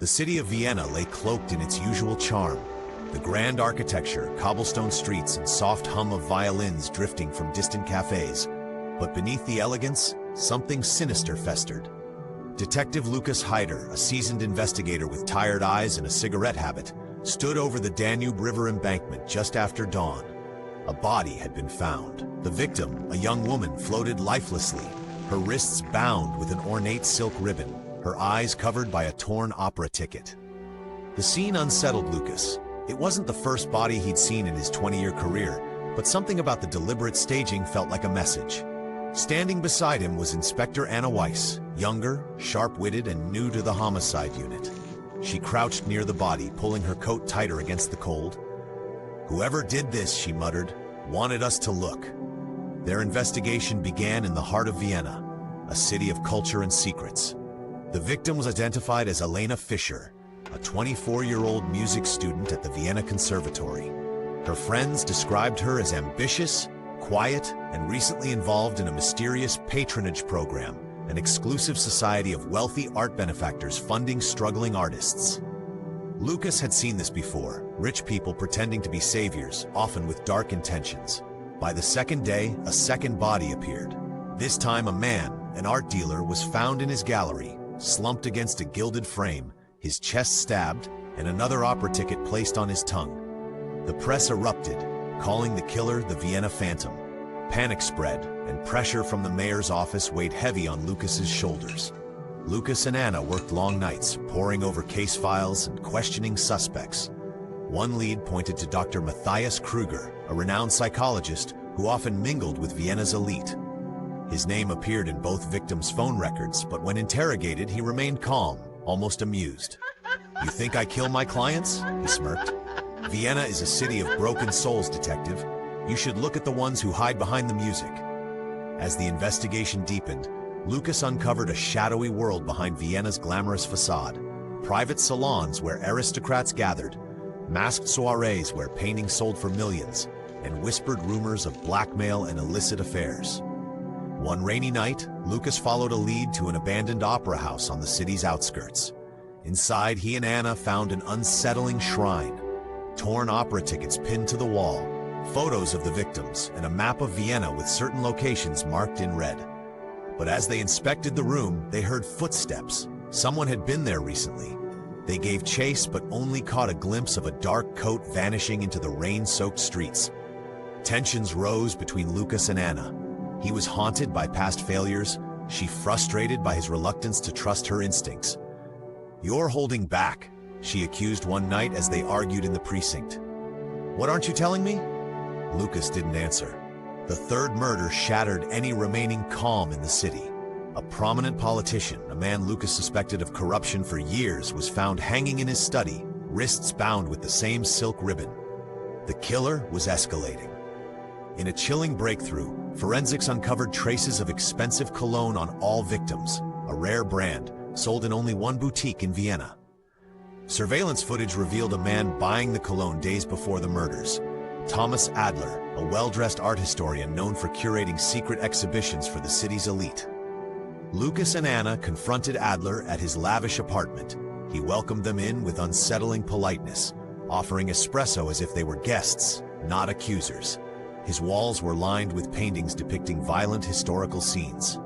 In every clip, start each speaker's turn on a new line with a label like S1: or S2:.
S1: The city of Vienna lay cloaked in its usual charm. The grand architecture, cobblestone streets, and soft hum of violins drifting from distant cafes. But beneath the elegance, something sinister festered. Detective Lucas Haider, a seasoned investigator with tired eyes and a cigarette habit, stood over the Danube River embankment just after dawn. A body had been found. The victim, a young woman, floated lifelessly, her wrists bound with an ornate silk ribbon, her eyes covered by a torn opera ticket. The scene unsettled Lucas. It wasn't the first body he'd seen in his 20-year career, but something about the deliberate staging felt like a message. Standing beside him was Inspector Lena Weiss, younger, sharp-witted, and new to the homicide unit. She crouched near the body, pulling her coat tighter against the cold. "Whoever did this," she muttered, "wanted us to look." Their investigation began in the heart of Vienna, a city of culture and secrets. The victim was identified as Elena Fischer, a 24-year-old music student at the Vienna Conservatory. Her friends described her as ambitious, quiet, and recently involved in a mysterious patronage program, an exclusive society of wealthy art benefactors funding struggling artists. Lucas had seen this before, rich people pretending to be saviors, often with dark intentions. By the second day, a second body appeared. This time a man, an art dealer, was found in his gallery, slumped against a gilded frame, his chest stabbed, and another opera ticket placed on his tongue. The press erupted, calling the killer the Vienna Phantom. Panic spread, and pressure from the mayor's office weighed heavy on Lucas's shoulders. Lucas and Anna worked long nights, poring over case files and questioning suspects. One lead pointed to Dr. Matthias Kruger, a renowned psychologist who often mingled with Vienna's elite. His name appeared in both victims' phone records, but when interrogated, he remained calm, almost amused. "You think I kill my clients?" he smirked. "Vienna is a city of broken souls, detective. You should look at the ones who hide behind the music." As the investigation deepened, Lucas uncovered a shadowy world behind Vienna's glamorous facade. Private salons where aristocrats gathered, masked soirees where paintings sold for millions, and whispered rumors of blackmail and illicit affairs. One rainy night, Lucas followed a lead to an abandoned opera house on the city's outskirts. Inside, he and Anna found an unsettling shrine. Torn opera tickets pinned to the wall, photos of the victims, and a map of Vienna with certain locations marked in red. But as they inspected the room, they heard footsteps. Someone had been there recently. They gave chase, but only caught a glimpse of a dark coat vanishing into the rain-soaked streets. Tensions rose between Lucas and Anna. He was haunted by past failures, she frustrated by his reluctance to trust her instincts. "You're holding back," she accused one night as they argued in the precinct. "What aren't you telling me?" Lucas didn't answer. The third murder shattered any remaining calm in the city. A prominent politician, a man Lucas suspected of corruption for years, was found hanging in his study, wrists bound with the same silk ribbon. The killer was escalating. In a chilling breakthrough, forensics uncovered traces of expensive cologne on all victims, a rare brand, sold in only one boutique in Vienna. Surveillance footage revealed a man buying the cologne days before the murders. Thomas Adler, a well-dressed art historian known for curating secret exhibitions for the city's elite. Lucas and Anna confronted Adler at his lavish apartment. He welcomed them in with unsettling politeness, offering espresso as if they were guests, not accusers. His walls were lined with paintings depicting violent historical scenes.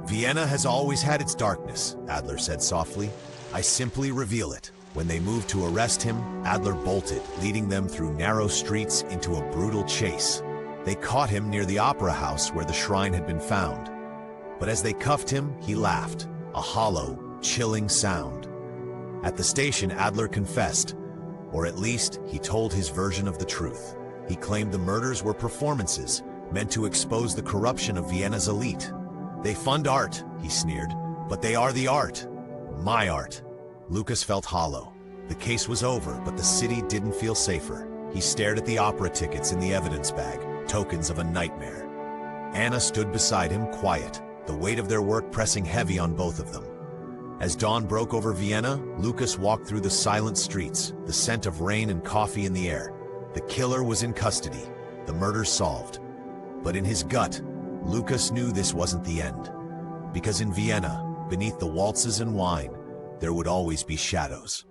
S1: "Vienna has always had its darkness," Adler said softly. "I simply reveal it." When they moved to arrest him, Adler bolted, leading them through narrow streets into a brutal chase. They caught him near the opera house where the shrine had been found. But as they cuffed him, he laughed, a hollow, chilling sound. At the station, Adler confessed, or at least he told his version of the truth. He claimed the murders were performances, meant to expose the corruption of Vienna's elite. "They fund art," he sneered, "but they are the art. My art." Lucas felt hollow. The case was over, but the city didn't feel safer. He stared at the opera tickets in the evidence bag, tokens of a nightmare. Anna stood beside him, quiet, the weight of their work pressing heavy on both of them. As dawn broke over Vienna, Lucas walked through the silent streets, the scent of rain and coffee in the air. The killer was in custody, the murder solved. But in his gut, Lucas knew this wasn't the end. Because in Vienna, beneath the waltzes and wine, there would always be shadows.